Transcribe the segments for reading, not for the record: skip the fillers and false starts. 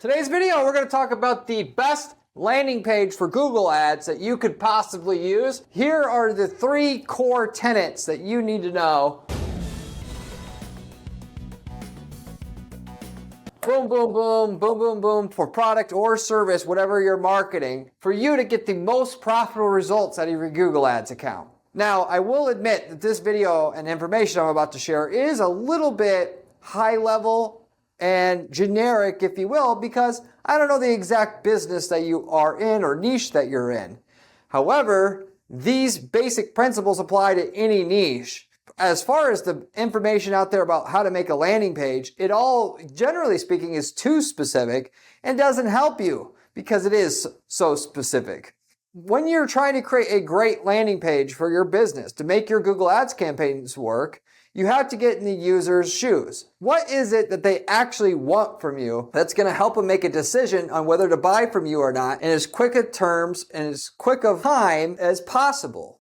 Today's video, we're going to talk about the best landing page for Google Ads that you could possibly use. Here are the 3 core tenets that you need to know. Boom, boom, boom, boom, boom, boom, for product or service, whatever you're marketing, for you to get the most profitable results out of your Google Ads account. Now, I will admit that this video and information I'm about to share is a little bit high level and generic, if you will, because I don't know the exact business that you are in or niche that you're in. However, these basic principles apply to any niche. As far as the information out there about how to make a landing page, it all, generally speaking, is too specific and doesn't help you because it is so specific. When you're trying to create a great landing page for your business to make your Google Ads campaigns work, you have to get in the user's shoes. What is it that they actually want from you that's going to help them make a decision on whether to buy from you or not in as quick of terms and as quick of time as possible?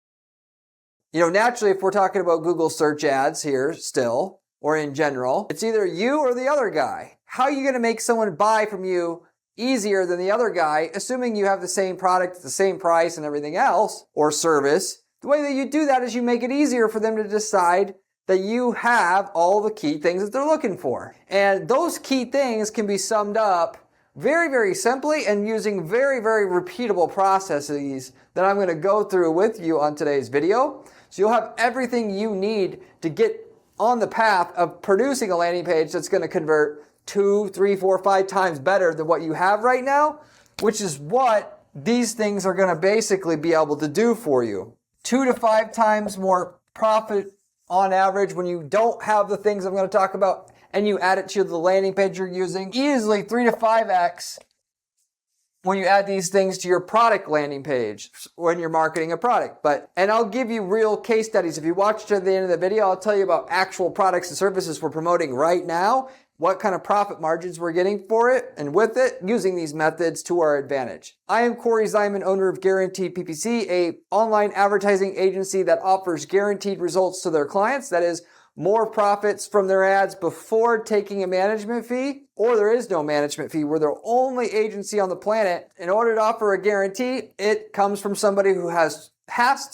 You know, naturally, if we're talking about Google search ads here still, or in general, it's either you or the other guy. How are you going to make someone buy from you easier than the other guy, assuming you have the same product at the same price and everything else, or service? The way that you do that is you make it easier for them to decide that you have all the key things that they're looking for. And those key things can be summed up very, very simply and using very, very repeatable processes that I'm going to go through with you on today's video. So you'll have everything you need to get on the path of producing a landing page that's going to convert 2, 3, 4, 5 times better than what you have right now, which is what these things are going to basically be able to do for you. 2 to 5 times more profit on average when you don't have the things I'm going to talk about and you add it to the landing page you're using. Easily 3 to 5x when you add these things to your product landing page when you're marketing a product. And I'll give you real case studies. If you watch to the end of the video, I'll tell you about actual products and services we're promoting right now, what kind of profit margins we're getting for it and with it, using these methods to our advantage. I am Corey Ziman, owner of Guaranteed PPC, a online advertising agency that offers guaranteed results to their clients. That is, more profits from their ads before taking a management fee, or there is no management fee. We're the only agency on the planet. In order to offer a guarantee, it comes from somebody who has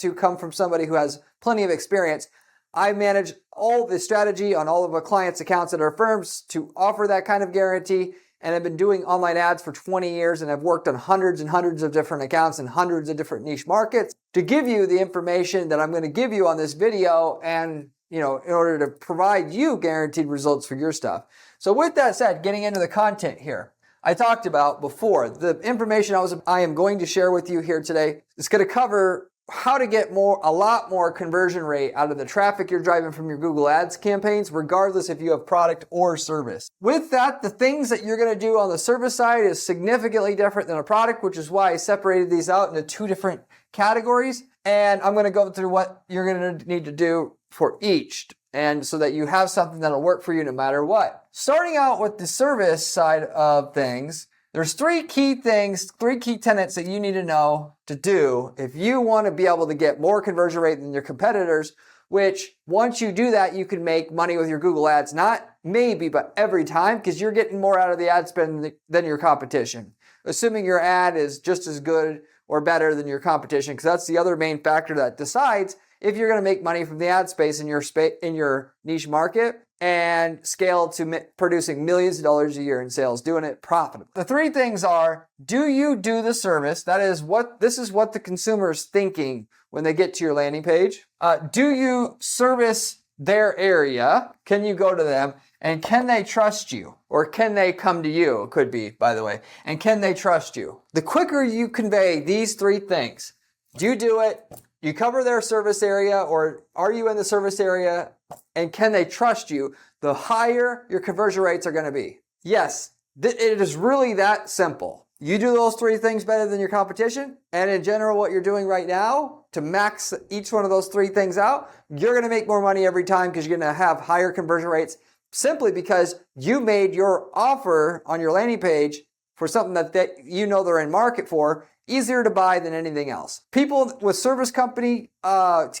to come from somebody who has plenty of experience. I manage all the strategy on all of our clients' accounts at our firms to offer that kind of guarantee. And I've been doing online ads for 20 years and I've worked on hundreds and hundreds of different accounts in hundreds of different niche markets to give you the information that I'm going to give you on this video and, in order to provide you guaranteed results for your stuff. So with that said, getting into the content here, I talked about before, the information I am going to share with you here today is going to cover how to get a lot more conversion rate out of the traffic you're driving from your Google Ads campaigns, regardless if you have product or service. With that, the things that you're going to do on the service side is significantly different than a product, which is why I separated these out into 2 different categories. And I'm going to go through what you're going to need to do for each, and so that you have something that'll work for you no matter what. Starting out with the service side of things, there's 3 key things, 3 key tenets that you need to know to do if you want to be able to get more conversion rate than your competitors, which once you do that, you can make money with your Google Ads, not maybe, but every time, because you're getting more out of the ad spend than your competition. Assuming your ad is just as good or better than your competition, because that's the other main factor that decides if you're going to make money from the ad space in your niche market and scale to producing millions of dollars a year in sales, doing it profitably. The 3 things are, do you do the service? This is what the consumer is thinking when they get to your landing page. Do you service their area? Can you go to them? And can they trust you? Or can they come to you? It could be, by the way. And can they trust you? The quicker you convey these 3 things, do you do it? You cover their service area, or are you in the service area, and can they trust you, the higher your conversion rates are going to be. Yes, it is really that simple. You do those 3 things better than your competition, and in general what you're doing right now to max each one of those 3 things out, you're going to make more money every time because you're going to have higher conversion rates simply because you made your offer on your landing page for something that they're in market for easier to buy than anything else. People with service company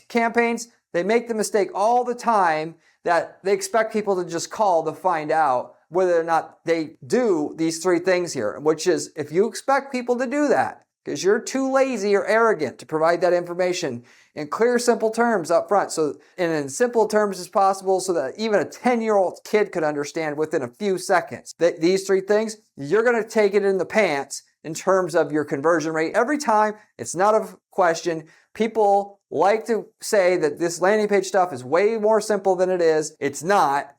campaigns, they make the mistake all the time that they expect people to just call to find out whether or not they do these 3 things here, which is if you expect people to do that, because you're too lazy or arrogant to provide that information in clear, simple terms up front, so and in simple terms as possible, so that even a 10-year-old kid could understand within a few seconds that these 3 things, you're going to take it in the pants in terms of your conversion rate every time. It's not a question. People like to say that this landing page stuff is way more simple than it is. It's not.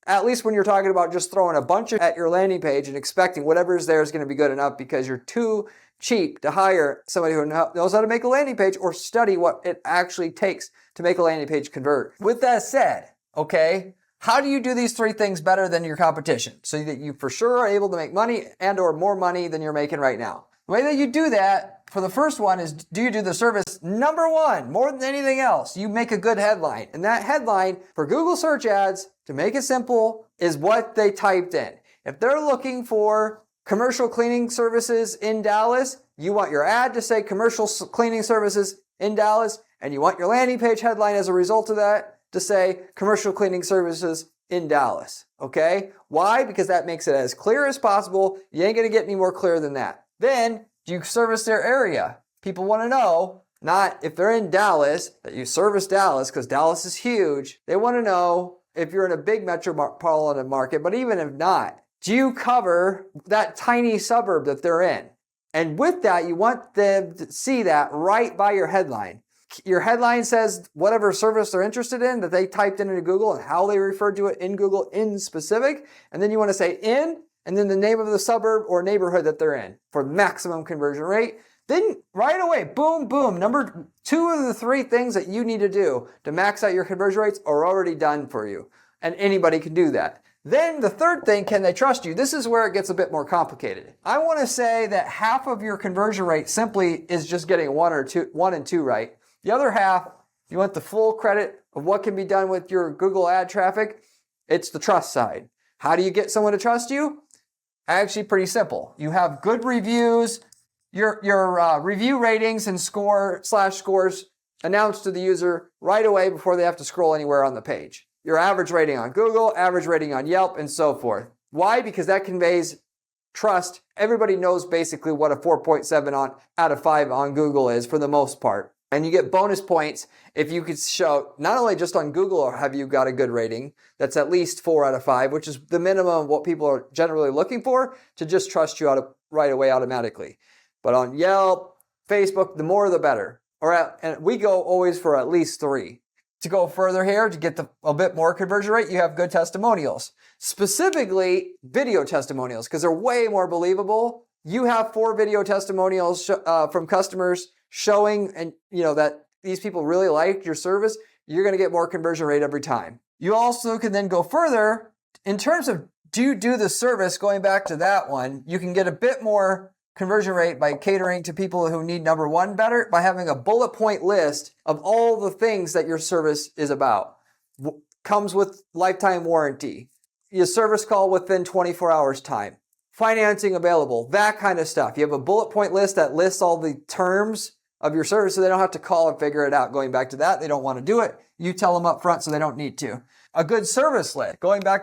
At least when you're talking about just throwing a bunch at your landing page and expecting whatever is there is going to be good enough because you're too cheap to hire somebody who knows how to make a landing page or study what it actually takes to make a landing page convert. With that said, okay, how do you do these 3 things better than your competition so that you for sure are able to make money and or more money than you're making right now? The way that you do that for the first one is, do you do the service number 1 more than anything else? You make a good headline. And that headline for Google search ads, to make it simple, is what they typed in. If they're looking for commercial cleaning services in Dallas, you want your ad to say commercial cleaning services in Dallas, and you want your landing page headline as a result of that to say commercial cleaning services in Dallas. Okay? Why? Because that makes it as clear as possible. You ain't going to get any more clear than that. Then, do you service their area? People want to know, not if they're in Dallas, that you service Dallas, because Dallas is huge. They want to know if you're in a big metropolitan market, but even if not, do you cover that tiny suburb that they're in? And with that, you want them to see that right by your headline. Your headline says whatever service they're interested in that they typed into Google and how they referred to it in Google in specific. And then you want to say in, and then the name of the suburb or neighborhood that they're in for maximum conversion rate. Then right away, boom, boom. Number 2 of the 3 things that you need to do to max out your conversion rates are already done for you. And anybody can do that. Then the third thing, can they trust you? This is where it gets a bit more complicated. I want to say that half of your conversion rate simply is just getting 1 and 2 right. The other half, you want the full credit of what can be done with your Google ad traffic. It's the trust side. How do you get someone to trust you? Actually, pretty simple. You have good reviews, your review ratings and scores announced to the user right away before they have to scroll anywhere on the page. Your average rating on Google, average rating on Yelp, and so forth. Why? Because that conveys trust. Everybody knows basically what a 4.7 out of 5 on Google is for the most part. And you get bonus points if you could show, not only just on Google have you got a good rating, that's at least 4 out of 5, which is the minimum of what people are generally looking for to just trust you right away automatically. But on Yelp, Facebook, the more the better. And we go always for at least 3. To go further here, to get a bit more conversion rate, you have good testimonials. Specifically, video testimonials, because they're way more believable. You have 4 video testimonials from customers showing and that these people really like your service, you're going to get more conversion rate every time. You also can then go further in terms of do you do the service, going back to that one, you can get a bit more conversion rate by catering to people who need number 1 better by having a bullet point list of all the things that your service is about. Comes with lifetime warranty, your service call within 24 hours time, financing available, that kind of stuff. You have a bullet point list that lists all the terms of your service so they don't have to call and figure it out. Going back to that, they don't want to do it. You tell them up front so they don't need to. A good service list.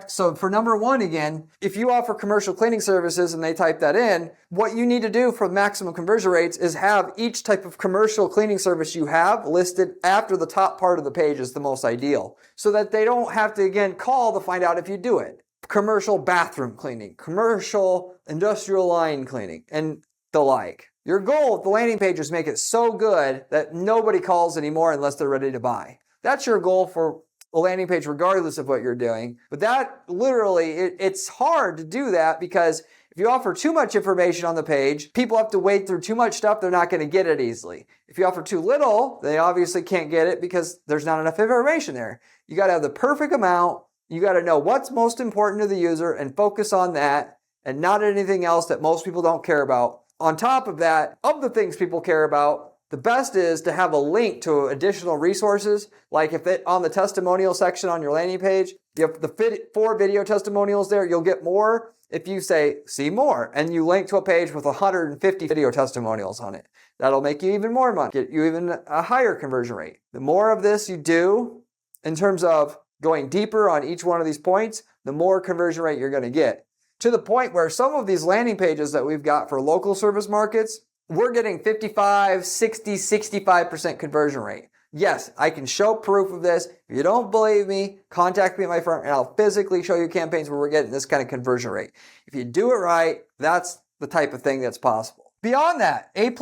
So for number 1 again, if you offer commercial cleaning services and they type that in, what you need to do for maximum conversion rates is have each type of commercial cleaning service you have listed after the top part of the page is the most ideal. So that they don't have to again call to find out if you do it. Commercial bathroom cleaning, commercial industrial line cleaning, and the like. Your goal with the landing page is make it so good that nobody calls anymore unless they're ready to buy. That's your goal for a landing page regardless of what you're doing. But that literally, it's hard to do that because if you offer too much information on the page, people have to wade through too much stuff, they're not going to get it easily. If you offer too little, they obviously can't get it because there's not enough information there. You got to have the perfect amount. You got to know what's most important to the user and focus on that and not anything else that most people don't care about. On top of that, of the things people care about, the best is to have a link to additional resources. Like if on the testimonial section on your landing page, you have the 4 video testimonials there, you'll get more if you say, see more, and you link to a page with 150 video testimonials on it. That'll make you even more money, get you even a higher conversion rate. The more of this you do in terms of going deeper on each one of these points, the more conversion rate you're going to get. To the point where some of these landing pages that we've got for local service markets, we're getting 55, 60, 65% conversion rate. Yes, I can show proof of this. If you don't believe me, contact me at my firm and I'll physically show you campaigns where we're getting this kind of conversion rate. If you do it right, that's the type of thing that's possible. Beyond that, A+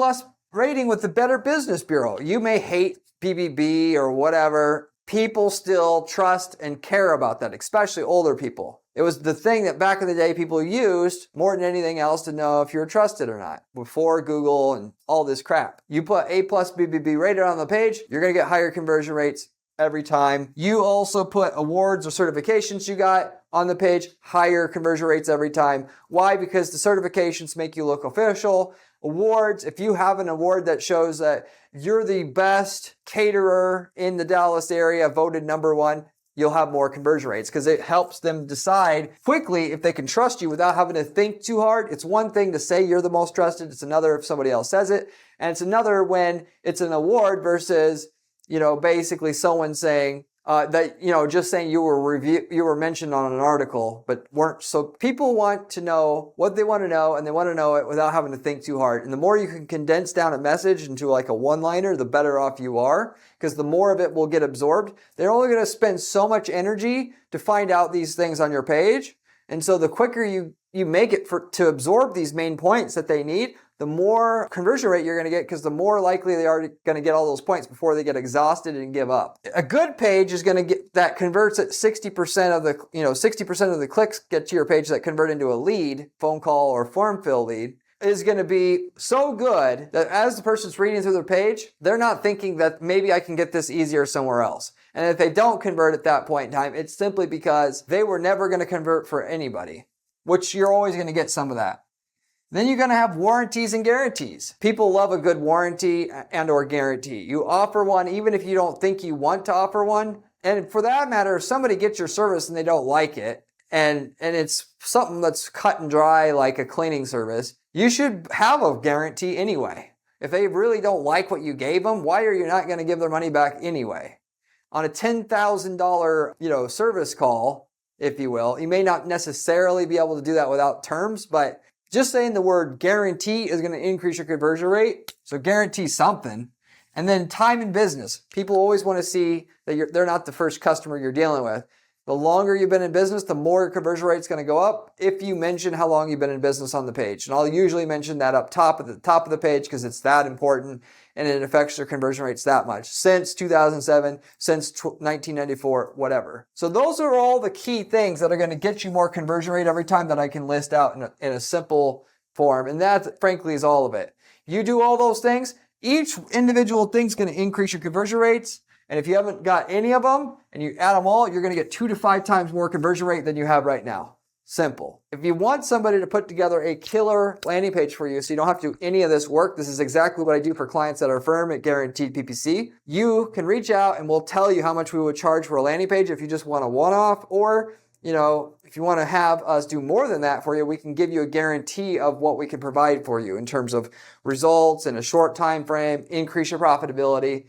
rating with the Better Business Bureau. You may hate BBB or whatever. People still trust and care about that, especially older people. It was the thing that back in the day people used more than anything else to know if you're trusted or not, before Google and all this crap. You put A+ BBB rated on the page, you're going to get higher conversion rates every time. You also put awards or certifications you got on the page, higher conversion rates every time. Why? Because the certifications make you look official. Awards, if you have an award that shows that you're the best caterer in the Dallas area, voted number 1, you'll have more conversion rates because it helps them decide quickly if they can trust you without having to think too hard. It's one thing to say you're the most trusted. It's another if somebody else says it. And it's another when it's an award versus, basically someone saying that, just saying you were mentioned on an article, but weren't. So people want to know what they want to know, and they want to know it without having to think too hard. And the more you can condense down a message into like a one-liner, the better off you are, because the more of it will get absorbed. They're only going to spend so much energy to find out these things on your page. And so the quicker you make it to absorb these main points that they need, the more conversion rate you're going to get, because the more likely they are going to get all those points before they get exhausted and give up. A good page is going to get that converts at 60% of the 60% of the clicks get to your page that convert into a lead, phone call or form fill lead, is going to be so good that as the person's reading through their page, they're not thinking that maybe I can get this easier somewhere else. And if they don't convert at that point in time, it's simply because they were never going to convert for anybody, which you're always going to get some of that. Then you're going to have warranties and guarantees. People love a good warranty and or guarantee. You offer one even if you don't think you want to offer one. And for that matter, if somebody gets your service and they don't like it, and it's something that's cut and dry like a cleaning service, you should have a guarantee anyway. If they really don't like what you gave them, why are you not going to give their money back anyway? On a $10,000, service call, if you will, you may not necessarily be able to do that without terms, but just saying the word guarantee is going to increase your conversion rate. So guarantee something. And then time in business. People always want to see that they're not the first customer you're dealing with. The longer you've been in business, the more your conversion rate is going to go up if you mention how long you've been in business on the page. And I'll usually mention that up top at the top of the page because it's that important and it affects your conversion rates that much. Since 2007, since 1994, whatever. So those are all the key things that are going to get you more conversion rate every time that I can list out in a simple form. And that, frankly, is all of it. You do all those things, each individual thing's going to increase your conversion rates. And if you haven't got any of them and you add them all, you're going to get 2 to 5 times more conversion rate than you have right now. Simple. If you want somebody to put together a killer landing page for you so you don't have to do any of this work, this is exactly what I do for clients at our firm at Guaranteed PPC. You can reach out and we'll tell you how much we would charge for a landing page if you just want a one-off, or if you want to have us do more than that for you, we can give you a guarantee of what we can provide for you in terms of results in a short time frame, increase your profitability,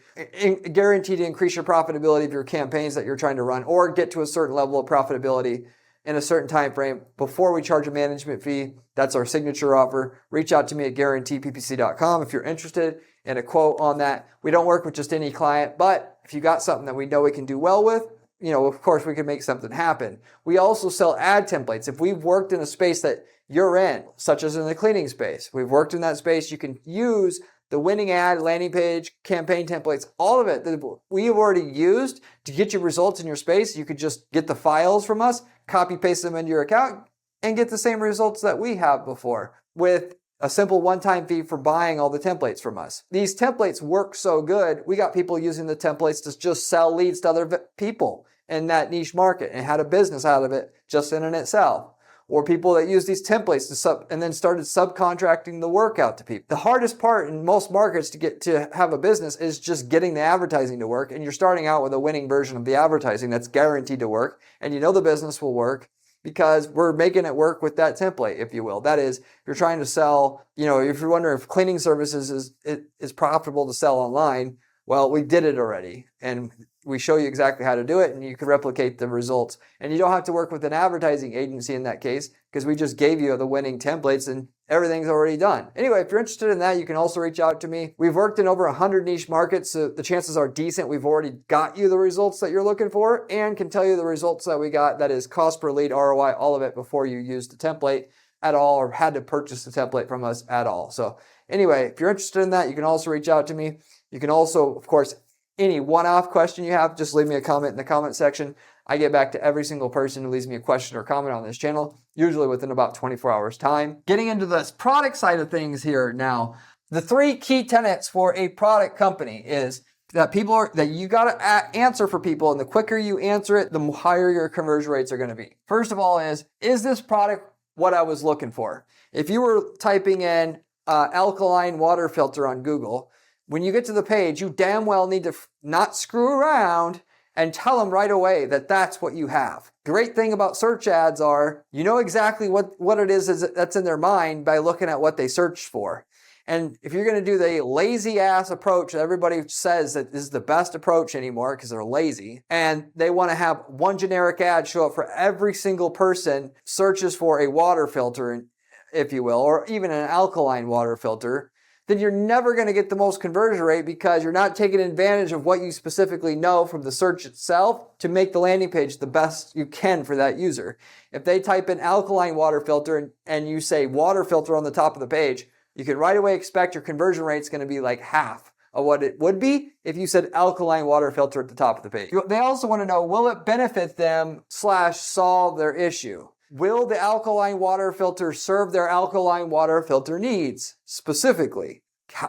guarantee to increase your profitability of your campaigns that you're trying to run, or get to a certain level of profitability in a certain time frame before we charge a management fee. That's our signature offer. Reach out to me at guaranteedppc.com if you're interested in a quote on that. We don't work with just any client, but if you got something that we know we can do well with, of course we can make something happen. We also sell ad templates. If we've worked in a space that you're in, such as in the cleaning space, we've worked in that space, you can use the winning ad, landing page, campaign templates, all of it that we have already used to get you results in your space. You could just get the files from us, copy paste them into your account, and get the same results that we have before with a simple one-time fee for buying all the templates from us. These templates work so good, we got people using the templates to just sell leads to other people in that niche market and had a business out of it just in and itself. Or people that use these templates and then started subcontracting the work out to people. The hardest part in most markets to get to have a business is just getting the advertising to work. And you're starting out with a winning version of the advertising that's guaranteed to work. And the business will work because we're making it work with that template, if you will. That is, if you're trying to sell, if you're wondering if cleaning services is profitable to sell online, Well, we did it already, and we show you exactly how to do it, and you can replicate the results. And you don't have to work with an advertising agency in that case, because we just gave you the winning templates and everything's already done. Anyway, if you're interested in that, you can also reach out to me. We've worked in over 100 niche markets, so the chances are decent. We've already got you the results that you're looking for and can tell you the results that we got, that is cost per lead, ROI, all of it, before you used the template at all or had to purchase the template from us at all. So anyway, if you're interested in that, you can also reach out to me. You can also, of course, any one-off question you have, just leave me a comment in the comment section. I get back to every single person who leaves me a question or comment on this channel, usually within about 24 hours time. Getting into this product side of things here now, the 3 key tenets for a product company is that you got to answer for people, and the quicker you answer it, the higher your conversion rates are going to be. First of all is this product what I was looking for? If you were typing in alkaline water filter on Google, when you get to the page, you damn well need to not screw around and tell them right away that that's what you have. Great thing about search ads are, you know exactly what it is that's in their mind by looking at what they searched for. And if you're going to do the lazy ass approach that everybody says that is the best approach anymore because they're lazy, and they want to have one generic ad show up for every single person searches for a water filter, if you will, or even an alkaline water filter, then you're never going to get the most conversion rate because you're not taking advantage of what you specifically know from the search itself to make the landing page the best you can for that user. If they type in alkaline water filter and you say water filter on the top of the page, you can right away expect your conversion rate is going to be like half of what it would be if you said alkaline water filter at the top of the page. They also want to know, will it benefit them / solve their issue? Will the alkaline water filter serve their alkaline water filter needs specifically?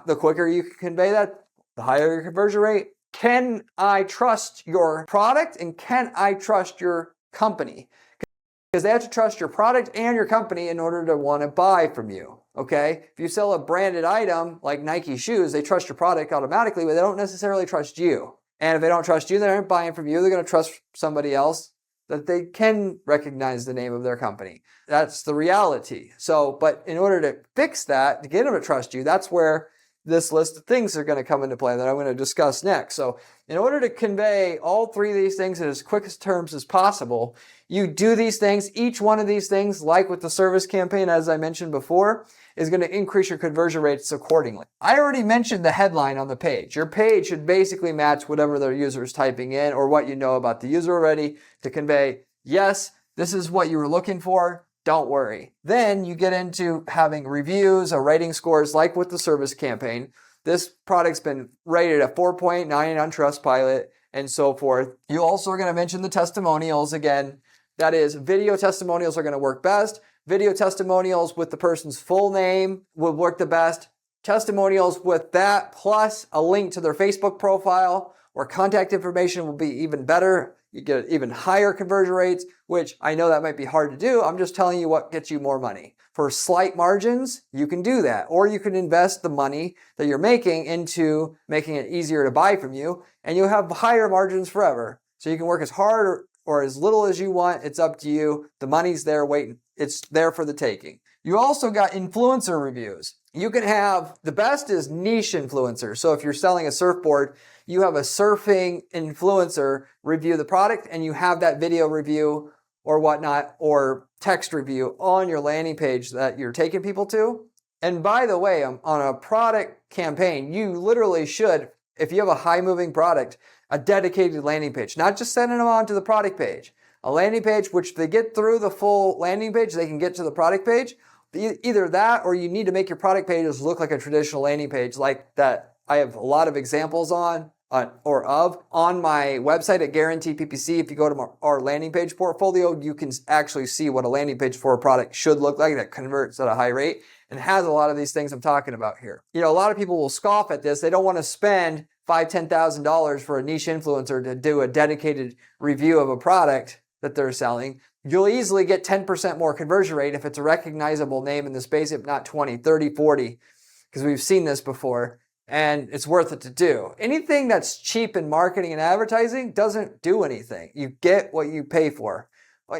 The quicker you can convey that, the higher your conversion rate. Can I trust your product and can I trust your company? Because they have to trust your product and your company in order to want to buy from you. Okay? If you sell a branded item like Nike shoes, they trust your product automatically, but they don't necessarily trust you. And if they don't trust you, they aren't buying from you. They're going to trust somebody else that they can recognize the name of their company. That's the reality. So, but in order to fix that, to get them to trust you, that's where this list of things are going to come into play that I'm going to discuss next. So in order to convey all 3 of these things in as quickest terms as possible, you do these things. Each one of these things, like with the service campaign, as I mentioned before, is going to increase your conversion rates accordingly. I already mentioned the headline on the page. Your page should basically match whatever the user is typing in or what you know about the user already to convey, yes, this is what you were looking for. Don't worry. Then you get into having reviews or rating scores like with the service campaign. This product's been rated at 4.9 on Trustpilot and so forth. You also are going to mention the testimonials again. That is, video testimonials are going to work best. Video testimonials with the person's full name will work the best. Testimonials with that plus a link to their Facebook profile or contact information will be even better. You get even higher conversion rates, which I know that might be hard to do. I'm just telling you what gets you more money. For slight margins, you can do that. Or you can invest the money that you're making into making it easier to buy from you, and you'll have higher margins forever. So you can work as hard or as little as you want. It's up to you. The money's there waiting. It's there for the taking. You also got influencer reviews. You can have, the best is niche influencers. So if you're selling a surfboard, you have a surfing influencer review the product and you have that video review or whatnot or text review on your landing page that you're taking people to. And by the way, on a product campaign, you literally should, if you have a high moving product, a dedicated landing page, not just sending them on to the product page. A landing page, which they get through the full landing page, they can get to the product page. Either that or you need to make your product pages look like a traditional landing page like that. I have a lot of examples on my website at Guarantee PPC. If you go to our landing page portfolio, you can actually see what a landing page for a product should look like that converts at a high rate and has a lot of these things I'm talking about here. You know, a lot of people will scoff at this. They don't want to spend $5,000, $10,000 for a niche influencer to do a dedicated review of a product that they're selling. You'll easily get 10% more conversion rate if it's a recognizable name in the space, if not 20, 30, 40, because we've seen this before, and it's worth it to do. Anything that's cheap in marketing and advertising doesn't do anything. You get what you pay for,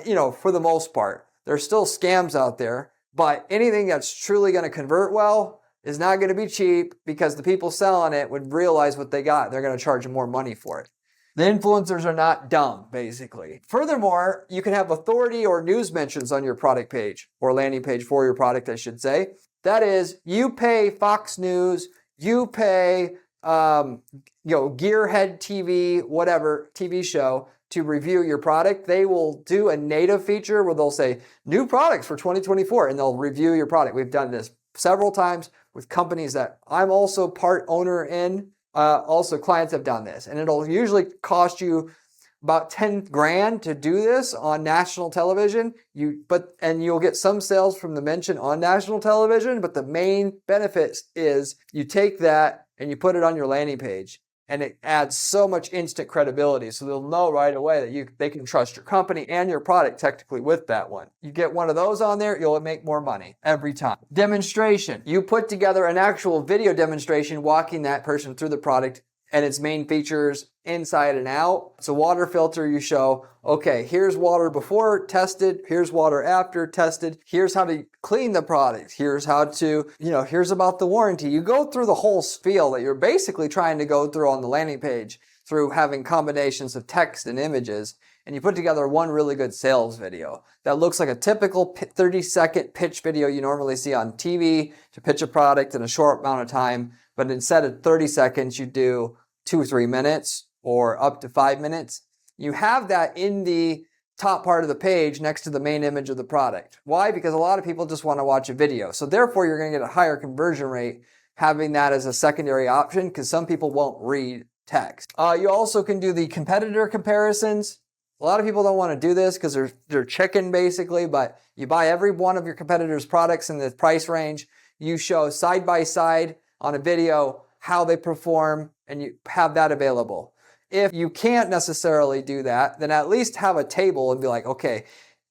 you know, for the most part. There's still scams out there, but anything that's truly going to convert well is not going to be cheap because the people selling it would realize what they got. They're going to charge them more money for it. The influencers are not dumb, basically. Furthermore, you can have authority or news mentions on your product page, or landing page for your product, I should say. That is, you pay Fox News, you pay Gearhead TV, whatever TV show, to review your product. They will do a native feature where they'll say new products for 2024, and they'll review your product. We've done this several times with companies that I'm also part owner in. Also, clients have done this, and it'll usually cost you about 10 grand to do this on national television. And you'll get some sales from the mention on national television, but the main benefit is you take that and you put it on your landing page, and it adds so much instant credibility. So they'll know right away that they can trust your company and your product technically with that one. You get one of those on there, you'll make more money every time. Demonstration. You put together an actual video demonstration walking that person through the product and its main features inside and out. It's a water filter. You show, okay, here's water before tested, here's water after tested, here's how to clean the product, here's how to, here's about the warranty. You go through the whole spiel that you're basically trying to go through on the landing page through having combinations of text and images, and you put together one really good sales video that looks like a typical 30-second pitch video you normally see on TV to pitch a product in a short amount of time. But instead of 30 seconds, you do 2 or 3 minutes or up to 5 minutes. You have that in the top part of the page next to the main image of the product. Why? Because a lot of people just want to watch a video. So therefore, you're going to get a higher conversion rate having that as a secondary option because some people won't read text. You also can do the competitor comparisons. A lot of people don't want to do this because they're chicken basically, but you buy every one of your competitors' products in the price range. You show side by side on a video how they perform, and you have that available. If you can't necessarily do that, then at least have a table and be like, okay,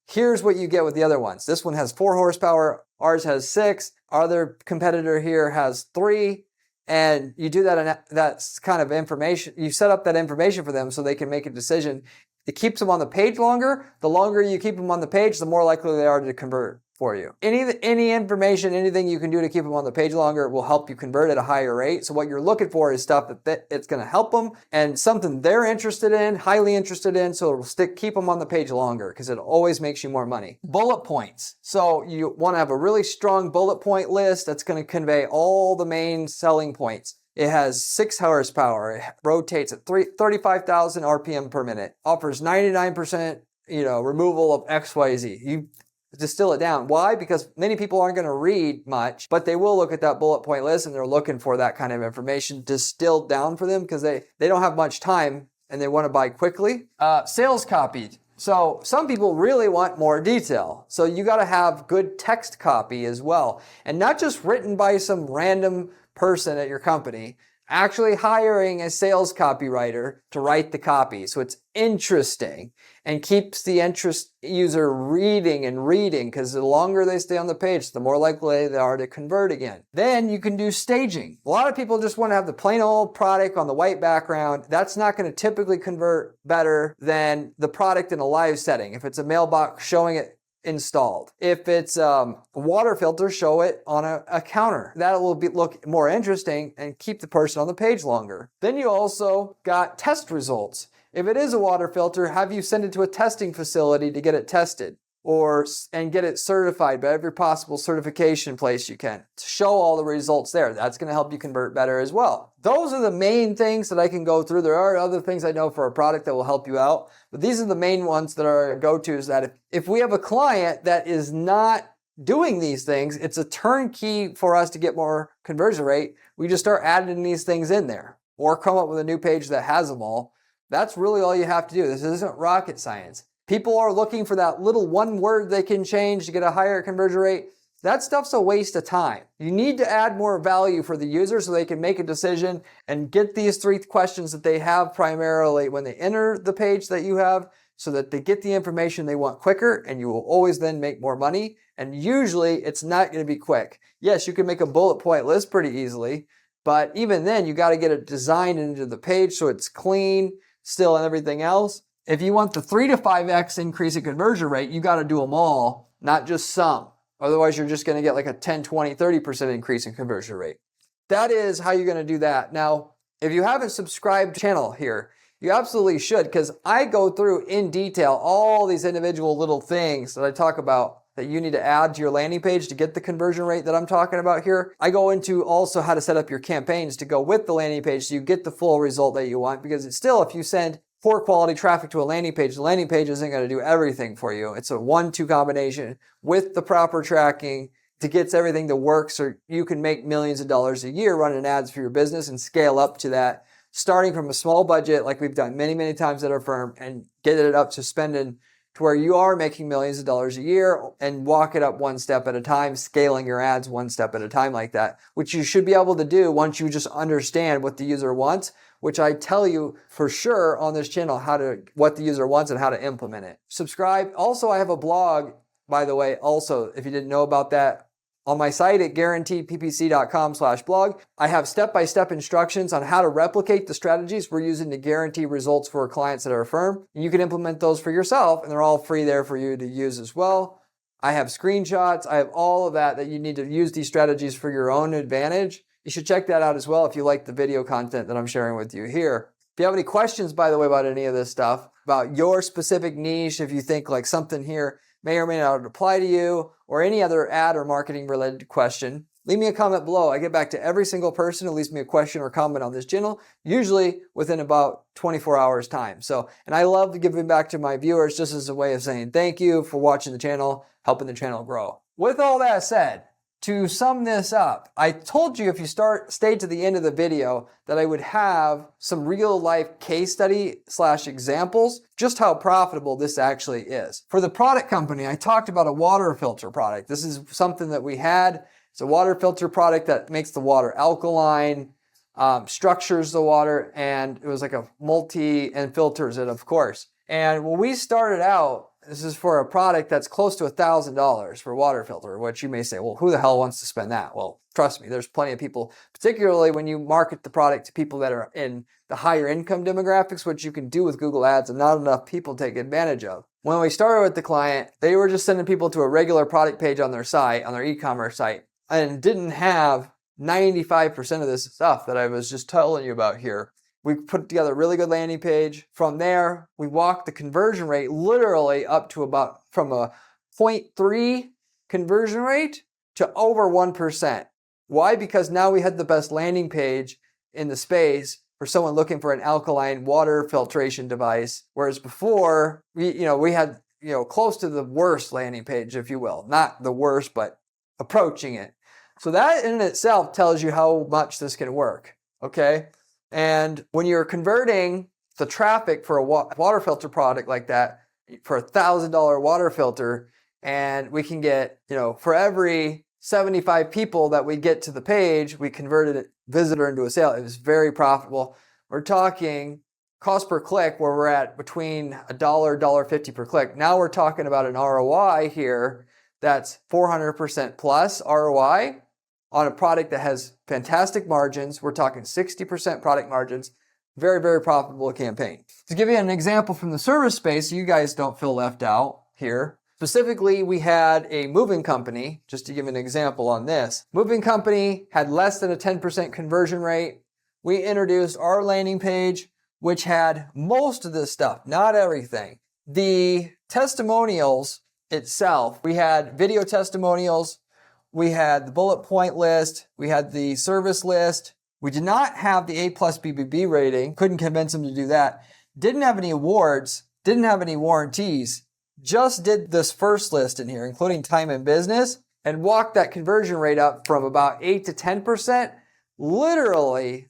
here's what you get with the other ones. This one has 4 horsepower, ours has 6, our other competitor here has 3, and you do that, and that's kind of information. You set up that information for them so they can make a decision. It keeps them on the page longer. The longer you keep them on the page, the more likely they are to convert for you. Any information, anything you can do to keep them on the page longer will help you convert at a higher rate. So what you're looking for is stuff that it's going to help them and something they're interested in, highly interested in, so it'll keep them on the page longer because it always makes you more money. Bullet points. So you want to have a really strong bullet point list that's going to convey all the main selling points. It has 6 horsepower. It rotates at 35,000 RPM per minute. Offers 99% removal of XYZ. You distill it down. Why? Because many people aren't going to read much, but they will look at that bullet point list and they're looking for that kind of information distilled down for them because they don't have much time and they want to buy quickly. Sales copy. So some people really want more detail. So you got to have good text copy as well. And not just written by some random person at your company, actually hiring a sales copywriter to write the copy. So it's interesting and keeps the user reading and reading because the longer they stay on the page, the more likely they are to convert again. Then you can do staging. A lot of people just want to have the plain old product on the white background. That's not going to typically convert better than the product in a live setting. If it's a mailbox, showing it installed. If it's a water filter, show it on a counter. That will look more interesting and keep the person on the page longer. Then you also got test results. If it is a water filter, have you send it to a testing facility to get it tested and get it certified by every possible certification place you can to show all the results there. That's going to help you convert better as well. Those are the main things that I can go through. There are other things I know for a product that will help you out, but these are the main ones that are go-tos that if we have a client that is not doing these things, it's a turnkey for us to get more conversion rate. We just start adding these things in there or come up with a new page that has them all. That's really all you have to do. This isn't rocket science. People are looking for that little one word they can change to get a higher conversion rate. That stuff's a waste of time. You need to add more value for the user so they can make a decision and get these 3 questions that they have primarily when they enter the page that you have so that they get the information they want quicker, and you will always then make more money. And usually it's not going to be quick. Yes, you can make a bullet point list pretty easily, but even then you got to get it designed into the page so it's clean still and everything else. If you want the 3 to 5x increase in conversion rate, you got to do them all, not just some. Otherwise, you're just going to get like a 10, 20, 30% increase in conversion rate. That is how you're going to do that. Now, if you haven't subscribed to the channel here, you absolutely should, because I go through in detail all these individual little things that I talk about that you need to add to your landing page to get the conversion rate that I'm talking about here. I go into also how to set up your campaigns to go with the landing page so you get the full result that you want, because it's still, if you send poor quality traffic to a landing page, the landing page isn't going to do everything for you. It's a 1-2 combination with the proper tracking to get everything to work so you can make millions of dollars a year running ads for your business and scale up to that, starting from a small budget like we've done many, many times at our firm, and get it up to spending to where you are making millions of dollars a year, and walk it up one step at a time, scaling your ads one step at a time like that, which you should be able to do once you just understand what the user wants, which I tell you for sure on this channel what the user wants and how to implement it. Subscribe. Also, I have a blog, by the way, also, if you didn't know about that, on my site at guaranteedppc.com/blog, I have step-by-step instructions on how to replicate the strategies we're using to guarantee results for our clients at our firm. And you can implement those for yourself, and they're all free there for you to use as well. I have screenshots. I have all of that you need to use these strategies for your own advantage. You should check that out as well if you like the video content that I'm sharing with you here. If you have any questions, by the way, about any of this stuff, about your specific niche, if you think like something here may or may not apply to you, or any other ad or marketing related question, leave me a comment below. I get back to every single person who leaves me a question or comment on this channel, usually within about 24 hours time. And I love giving back to my viewers just as a way of saying thank you for watching the channel, helping the channel grow. With all that said, to sum this up, I told you if you stay to the end of the video that I would have some real life case study / examples, just how profitable this actually is. For the product company, I talked about a water filter product. This is something that we had. It's a water filter product that makes the water alkaline, structures the water, and it was like a and filters it, of course. And when we started out, this is for a product that's close to $1,000 for a water filter, which you may say, well, who the hell wants to spend that? Well, trust me, there's plenty of people, particularly when you market the product to people that are in the higher income demographics, which you can do with Google Ads and not enough people take advantage of. When we started with the client, they were just sending people to a regular product page on their site, on their e-commerce site, and didn't have 95% of this stuff that I was just telling you about here. We put together a really good landing page. From there, we walked the conversion rate literally up to about from a 0.3 conversion rate to over 1%. Why? Because now we had the best landing page in the space for someone looking for an alkaline water filtration device. Whereas before, we had close to the worst landing page, if you will. Not the worst, but approaching it. So that in itself tells you how much this can work, okay? And when you're converting the traffic for a water filter product like that, for $1,000 water filter, and we can get, for every 75 people that we get to the page, we converted a visitor into a sale. It was very profitable. We're talking cost per click where we're at between $1, $1.50 per click. Now we're talking about an ROI here that's 400% plus ROI on a product that has fantastic margins. We're talking 60% product margins. Very, very profitable campaign. To give you an example from the service space, so you guys don't feel left out here. Specifically, we had a moving company, just to give an example on this. Moving company had less than a 10% conversion rate. We introduced our landing page, which had most of this stuff, not everything. The testimonials itself, we had video testimonials, we had the bullet point list, we had the service list. We did not have the A+ BBB rating, couldn't convince them to do that. Didn't have any awards, didn't have any warranties, just did this first list in here, including time and business, and walked that conversion rate up from about 8 to 10%, literally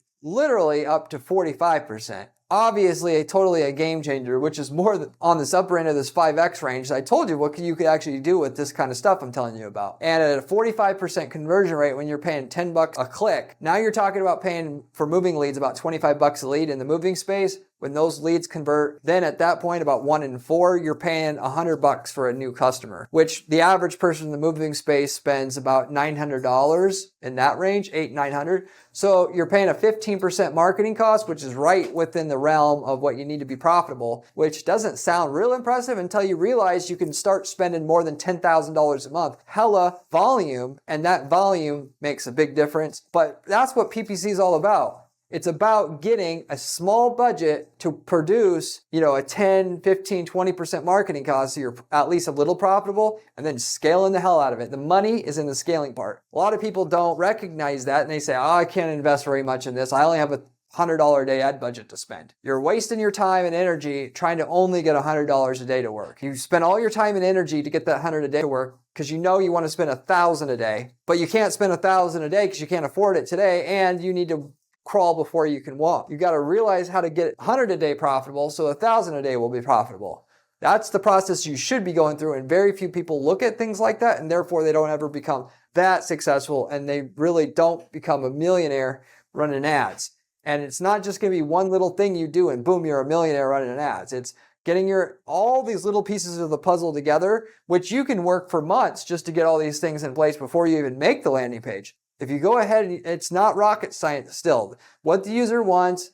up to 45%. Obviously, totally a game changer, which is more on this upper end of this 5X range. I told you what you could actually do with this kind of stuff I'm telling you about. And at a 45% conversion rate, when you're paying $10 a click, now you're talking about paying for moving leads about $25 a lead in the moving space. When those leads convert, then at that point, about 1 in 4, you're paying $100 for a new customer, which the average person in the moving space spends about $900 in that range, $800-900. So you're paying a 15% marketing cost, which is right within the realm of what you need to be profitable, which doesn't sound real impressive until you realize you can start spending more than $10,000 a month. Hella volume, and that volume makes a big difference. But that's what PPC is all about. It's about getting a small budget to produce, a 10, 15, 20% marketing cost so you're at least a little profitable, and then scaling the hell out of it. The money is in the scaling part. A lot of people don't recognize that, and they say, I can't invest very much in this. I only have a $100 a day ad budget to spend. You're wasting your time and energy trying to only get $100 a day to work. You spend all your time and energy to get that $100 a day to work because you want to spend $1,000 a day, but you can't spend $1,000 a day because you can't afford it today, and you need to crawl before you can walk. You got to realize how to get 100 a day profitable so 1,000 a day will be profitable. That's the process you should be going through, and very few people look at things like that, and therefore they don't ever become that successful, and they really don't become a millionaire running ads. And it's not just going to be one little thing you do and boom, you're a millionaire running ads. It's getting all these little pieces of the puzzle together, which you can work for months just to get all these things in place before you even make the landing page. If you go ahead, and it's not rocket science still. What the user wants,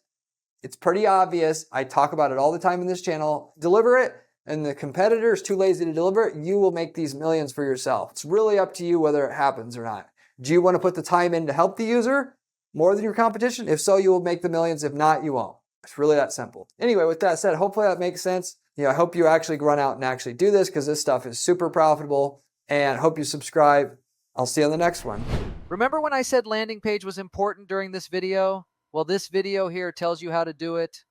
it's pretty obvious. I talk about it all the time in this channel. Deliver it, and the competitor is too lazy to deliver it, you will make these millions for yourself. It's really up to you whether it happens or not. Do you want to put the time in to help the user more than your competition? If so, you will make the millions. If not, you won't. It's really that simple. Anyway, with that said, hopefully that makes sense. I hope you actually run out and actually do this because this stuff is super profitable, and I hope you subscribe. I'll see you on the next one. Remember when I said landing page was important during this video? Well, this video here tells you how to do it.